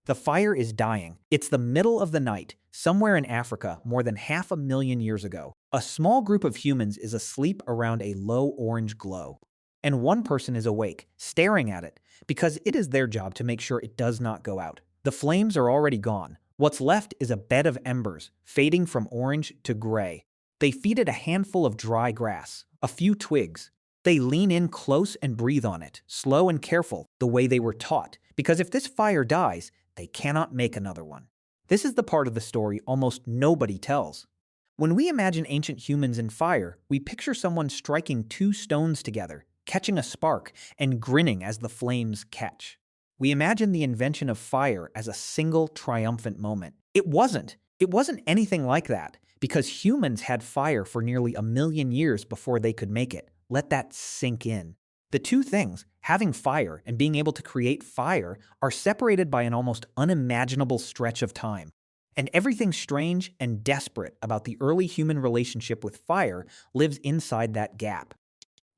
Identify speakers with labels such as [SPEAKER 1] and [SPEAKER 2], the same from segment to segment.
[SPEAKER 1] The fire is dying. It's the middle of the night, somewhere in Africa more than 500,000 years ago. A small group of humans is asleep around a low orange glow. And one person is awake, staring at it, because it is their job to make sure it does not go out. The flames are already gone. What's left is a bed of embers, fading from orange to gray. They feed it a handful of dry grass, a few twigs. They lean in close and breathe on it, slow and careful, the way they were taught, because if this fire dies, they cannot make another one. This is the part of the story almost nobody tells. When we imagine ancient humans in fire, we picture someone striking two stones together, catching a spark, and grinning as the flames catch. We imagine the invention of fire as a single triumphant moment. It wasn't. It wasn't anything like that, because humans had fire for nearly 1,000,000 years before they could make it. Let that sink in. The two things, having fire and being able to create fire, are separated by an almost unimaginable stretch of time. And everything strange and desperate about the early human relationship with fire lives inside that gap.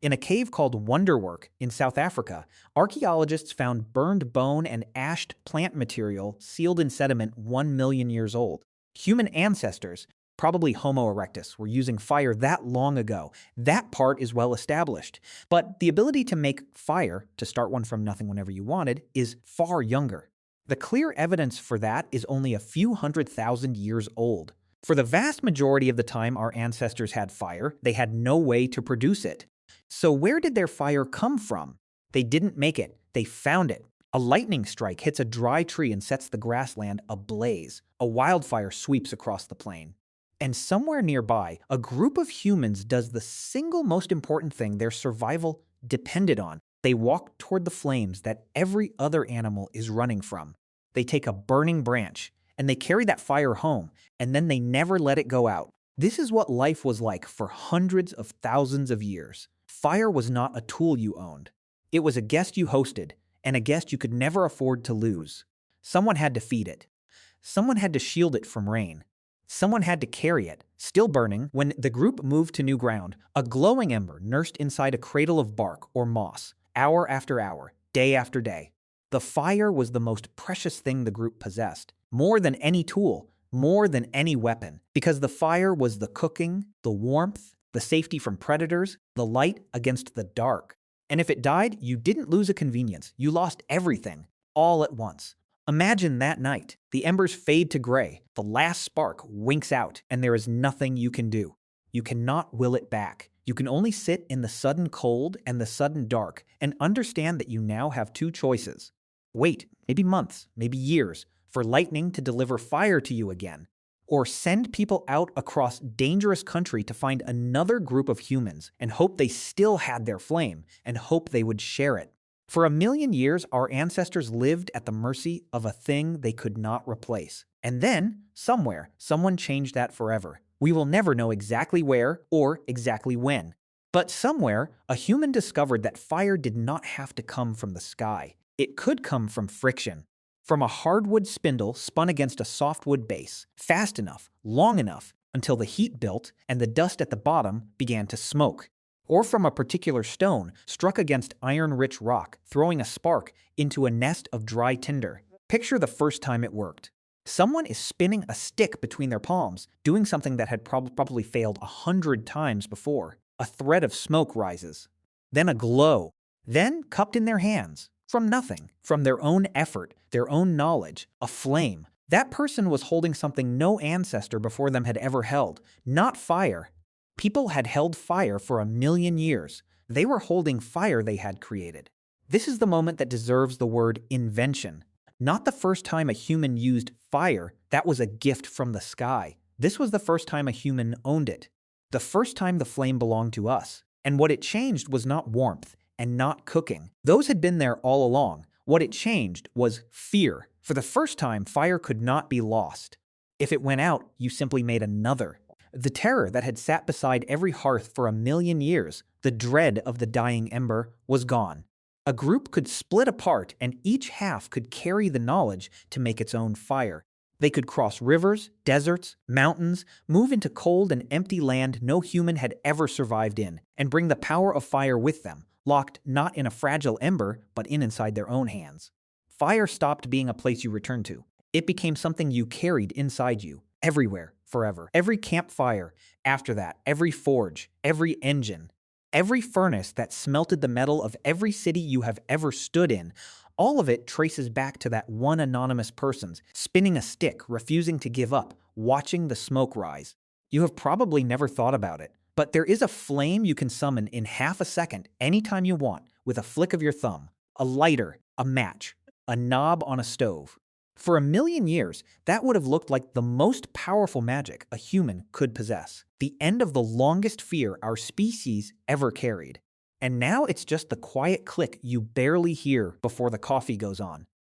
[SPEAKER 1] In a cave called Wonderwork in South Africa, archaeologists found burned bone and ashed plant material sealed in sediment 1,000,000 years old. Human ancestors, probably Homo erectus, were using fire that long ago. That part is well established. But the ability to make fire, to start one from nothing whenever you wanted, is far younger. The clear evidence for that is only a few 100,000 years old. For the vast majority of the time our ancestors had fire, they had no way to produce it. So where did their fire come from? They didn't make it. They found it. A lightning strike hits a dry tree and sets the grassland ablaze. A wildfire sweeps across the plain. And somewhere nearby, a group of humans does the single most important thing their survival depended on. They walk toward the flames that every other animal is running from. They take a burning branch, and they carry that fire home, and then they never let it go out. This is what life was like for hundreds of thousands of years. Fire was not a tool you owned. It was a guest you hosted, and a guest you could never afford to lose. Someone had to feed it. Someone had to shield it from rain. Someone had to carry it, still burning, when the group moved to new ground, a glowing ember nursed inside a cradle of bark or moss, hour after hour, day after day. The fire was the most precious thing the group possessed, more than any tool, more than any weapon, because the fire was the cooking, the warmth, the safety from predators, the light against the dark. And if it died, you didn't lose a convenience, you lost everything, all at once. Imagine that night. The embers fade to gray, the last spark winks out, and there is nothing you can do. You cannot will it back. You can only sit in the sudden cold and the sudden dark and understand that you now have two choices. Wait, maybe months, maybe years, for lightning to deliver fire to you again. Or send people out across dangerous country to find another group of humans and hope they still had their flame and hope they would share it. For 1,000,000 years, our ancestors lived at the mercy of a thing they could not replace. And then, somewhere, someone changed that forever. We will never know exactly where or exactly when. But somewhere, a human discovered that fire did not have to come from the sky. It could come from friction. From a hardwood spindle spun against a softwood base, fast enough, long enough, until the heat built and the dust at the bottom began to smoke. Or from a particular stone struck against iron-rich rock, throwing a spark into a nest of dry tinder. Picture the first time it worked. Someone is spinning a stick between their palms, doing something that had probably failed 100 times before. A thread of smoke rises. Then a glow. Then, cupped in their hands, from nothing, from their own effort, their own knowledge, a flame. That person was holding something no ancestor before them had ever held, not fire. People had held fire for 1,000,000 years. They were holding fire they had created. This is the moment that deserves the word invention. Not the first time a human used fire, that was a gift from the sky. This was the first time a human owned it. The first time the flame belonged to us. And what it changed was not warmth and not cooking. Those had been there all along. What it changed was fear. For the first time, fire could not be lost. If it went out, you simply made another. The terror that had sat beside every hearth for 1,000,000 years, the dread of the dying ember, was gone. A group could split apart, and each half could carry the knowledge to make its own fire. They could cross rivers, deserts, mountains, move into cold and empty land no human had ever survived in, and bring the power of fire with them, locked not in a fragile ember, but inside their own hands. fire stopped being a place you returned to. It became something you carried inside you, everywhere, forever. Every campfire, after that, every forge, every engine, every furnace that smelted the metal of every city you have ever stood in, all of it traces back to that one anonymous person's spinning a stick, refusing to give up, watching the smoke rise. You have probably never thought about it, but there is a flame you can summon in half a second anytime you want with a flick of your thumb. A lighter, a match, a knob on a stove. For a million years, that would have looked like the most powerful magic a human could possess. The end of the longest fear our species ever carried. And now it's just the quiet click you barely hear before the coffee goes on.